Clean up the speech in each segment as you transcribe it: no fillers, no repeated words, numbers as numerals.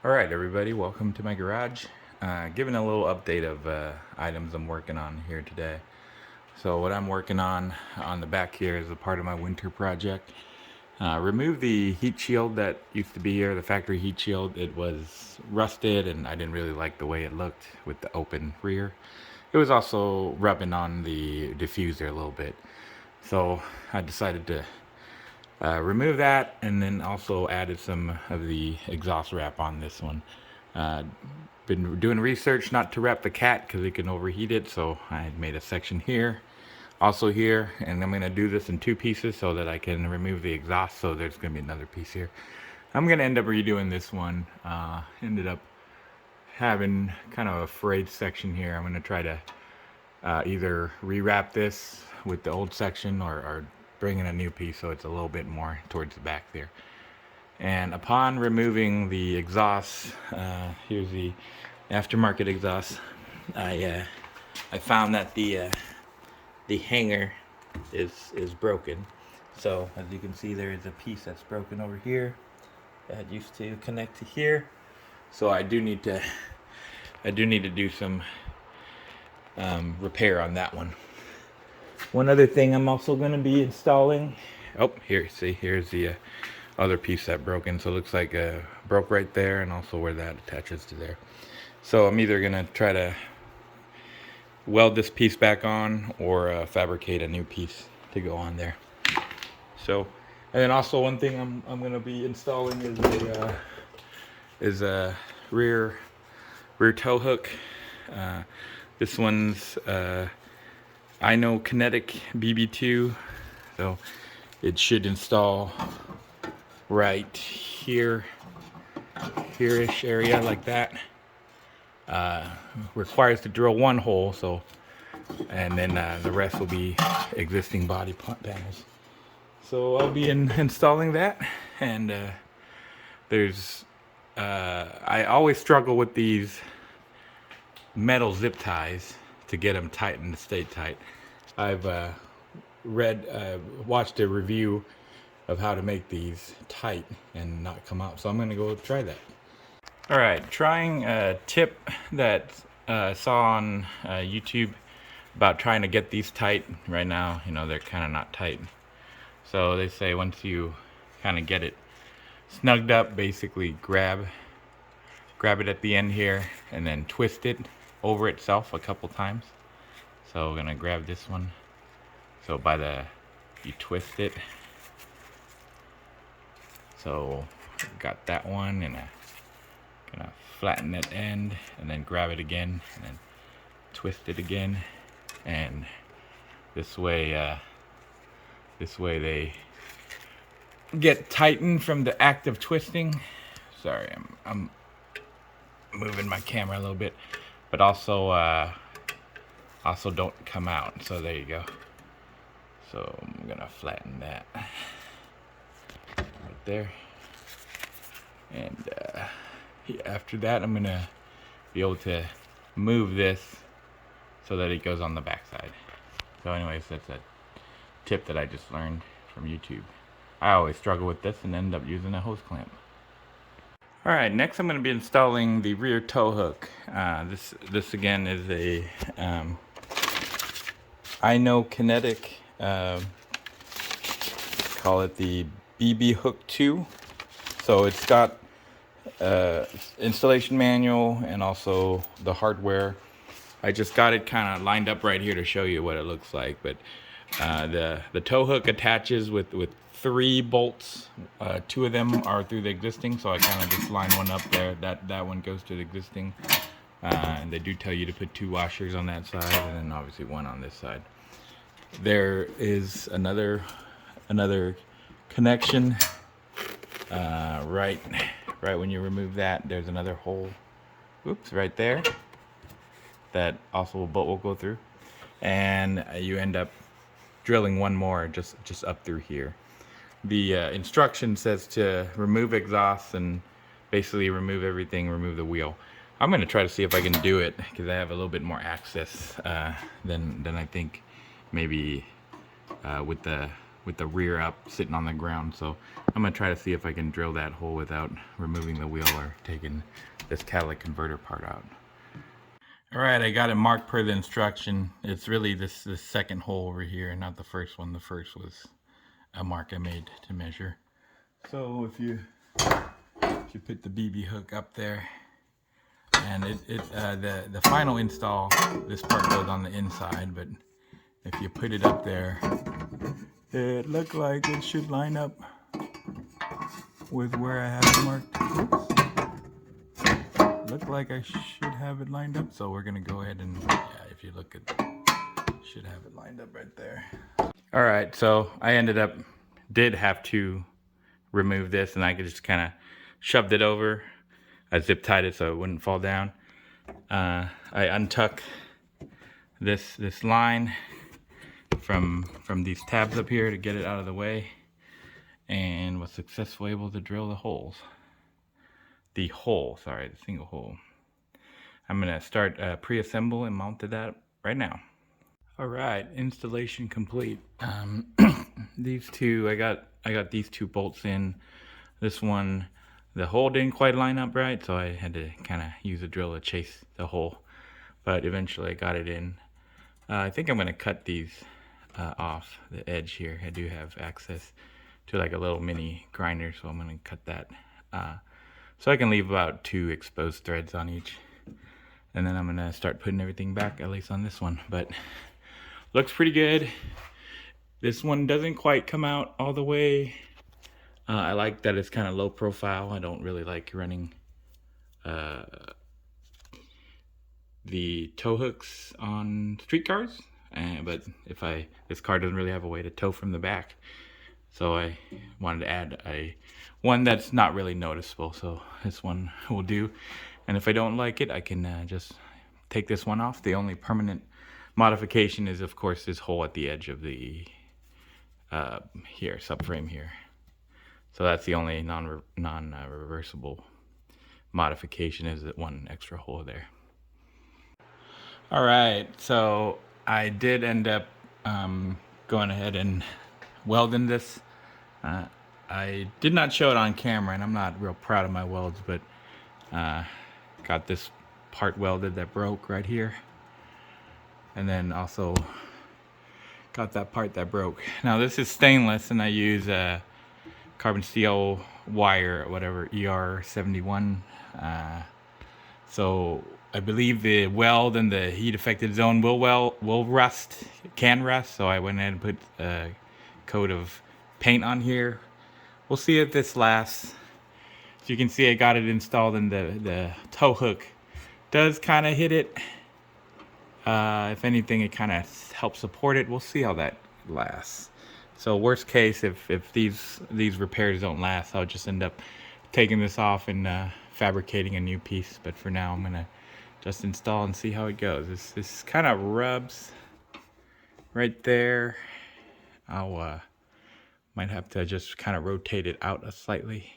Alright everybody, welcome to my garage. Giving a little update of items I'm working on here today. So what I'm working on the back here is a part of my winter project. Remove the heat shield that used to be here, the factory heat shield. It was rusted and I didn't really like the way it looked with the open rear. It was also rubbing on the diffuser a little bit. So I decided to remove that, and then also added some of the exhaust wrap on this one. Been doing research not to wrap the cat because it can overheat it, so I made a section here, also here, and I'm going to do this in two pieces so that I can remove the exhaust, so there's going to be another piece here. I'm going to end up redoing this one. Ended up having kind of a frayed section here. I'm going to try to either rewrap this with the old section or bring in a new piece so it's a little bit more towards the back there. And upon removing the exhaust, here's the aftermarket exhaust. I found that the hanger is broken. So as you can see, there is a piece that's broken over here that used to connect to here. So I do need to do some repair on that one. One other thing I'm also going to be installing. Oh, here, see, here's the other piece that broken. So it looks like broke right there, and also where that attaches to there. So I'm either going to try to weld this piece back on or fabricate a new piece to go on there. So, and then also one thing I'm going to be installing is a rear tow hook. This one's Inokinetic BB2, so it should install right here, here-ish area like that. Requires to drill one hole, so, and then the rest will be existing body panels. So I'll be installing that, and I always struggle with these metal zip ties to get them tight and to stay tight. I've watched a review of how to make these tight and not come out, so I'm going to go try that. Alright, trying a tip that I saw on YouTube about trying to get these tight. Right now, you know, they're kind of not tight. So they say once you kind of get it snugged up, basically grab it at the end here and then twist it over itself a couple times. So we're gonna grab this one. So you twist it. So got that one, and gonna flatten that end and then grab it again and then twist it again. And this way they get tightened from the act of twisting. Sorry, I'm moving my camera a little bit, but also don't come out. So there you go. So I'm gonna flatten that right there, and after that I'm gonna be able to move this so that it goes on the back side. So anyways, that's a tip that I just learned from YouTube. I always struggle with this and end up using a hose clamp. Alright, next I'm going to be installing the rear tow hook. This again is a Inokinetic, call it the BB Hook 2. So it's got installation manual and also the hardware. I just got it kind of lined up right here to show you what it looks like, but the tow hook attaches with 3 bolts. 2 of them are through the existing, so I kind of just line one up there. That one goes to the existing, and they do tell you to put 2 washers on that side, and then obviously 1 on this side. There is another connection right when you remove that. There's another hole, oops, right there, that also a bolt will go through, and you end up drilling one more just up through here. The instruction says to remove exhaust and basically remove everything, remove the wheel. I'm going to try to see if I can do it because I have a little bit more access than I think maybe with the with the rear up sitting on the ground. So I'm gonna try to see if I can drill that hole without removing the wheel or taking this catalytic converter part out. All right, I got it marked per the instruction. It's really this second hole over here, not the first one. The first was a mark I made to measure. So if you put the BB hook up there, and the final install, this part goes on the inside, but if you put it up there, it looked like it should line up with where I have it marked. Oops. Looked like I should have it lined up, so we're gonna go ahead and, yeah, if you look at, should have it lined up right there. All right, so I did have to remove this, and I could just kind of shoved it over. I zip tied it so it wouldn't fall down. I untuck this line from these tabs up here to get it out of the way, and was successfully able to drill the holes. The single hole. I'm gonna start pre-assemble and mount to that right now. All right, installation complete. These two, I got these two bolts in. This one, the hole didn't quite line up right, so I had to kind of use a drill to chase the hole, but eventually I got it in. I think I'm gonna cut these off the edge here. I do have access to like a little mini grinder, so I'm gonna cut that so I can leave about 2 exposed threads on each, and then I'm gonna start putting everything back, at least on this one. But looks pretty good. This one doesn't quite come out all the way. I like that it's kind of low profile. I don't really like running the tow hooks on street cars, but this car doesn't really have a way to tow from the back, so I wanted to add one that's not really noticeable, so this one will do. And if I don't like it, I can just take this one off. The only permanent modification is, of course, this hole at the edge of the subframe here. So that's the only non-reversible modification, is that one extra hole there. All right, so I did end up going ahead and welding this. I did not show it on camera, and I'm not real proud of my welds, but got this part welded that broke right here, and then also got that part that broke. Now this is stainless, and I use carbon steel wire, whatever, ER71. So I believe the weld and the heat affected zone will rust, can rust. So I went ahead and put a coat of paint on here. We'll see if this lasts. As you can see, I got it installed, and the tow hook does kind of hit it. If anything, it kind of helps support it. We'll see how that lasts. So worst case, if these repairs don't last, I'll just end up taking this off and fabricating a new piece. But for now, I'm gonna just install and see how it goes. This kind of rubs right there. I'll might have to just kind of rotate it out slightly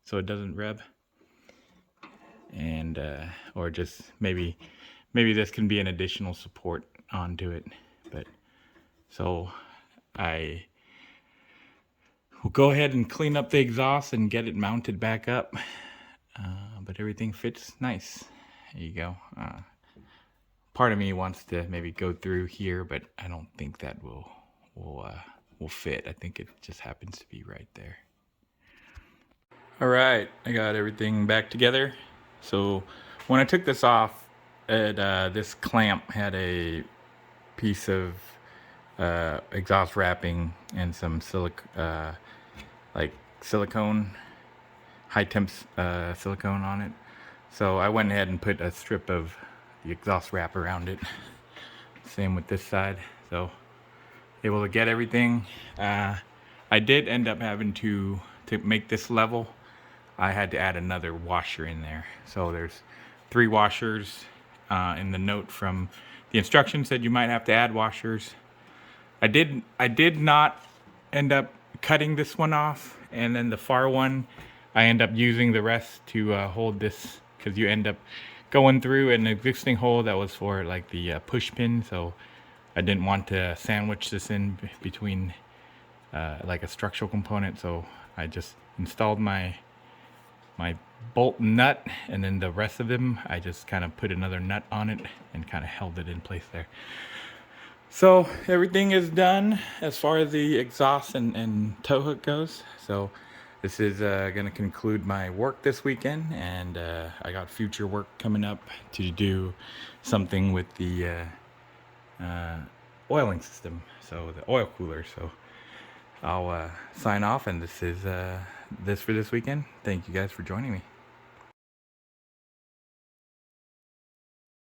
so it doesn't rub, and or just maybe this can be an additional support onto it. But so I will go ahead and clean up the exhaust and get it mounted back up, but everything fits nice. There you go. Part of me wants to maybe go through here, but I don't think that will fit. I think it just happens to be right there. All right, I got everything back together. So when I took this off, this clamp had a piece of exhaust wrapping and some like silicone, high temp silicone on it. So I went ahead and put a strip of the exhaust wrap around it. Same with this side. So able to get everything. I did end up having to make this level. I had to add another washer in there. So there's 3 washers. In the note from the instructions said you might have to add washers. I did not end up cutting this one off, and then the far one I end up using the rest to hold this, because you end up going through an existing hole that was for like the push pin. So I didn't want to sandwich this in between like a structural component. So I just installed my bolt nut, and then the rest of them I just kind of put another nut on it and kind of held it in place there. So everything is done as far as the exhaust and tow hook goes. So this is going to conclude my work this weekend, and I got future work coming up to do something with the oiling system, so the oil cooler. So I'll sign off, and this is this for this weekend. Thank you guys for joining me.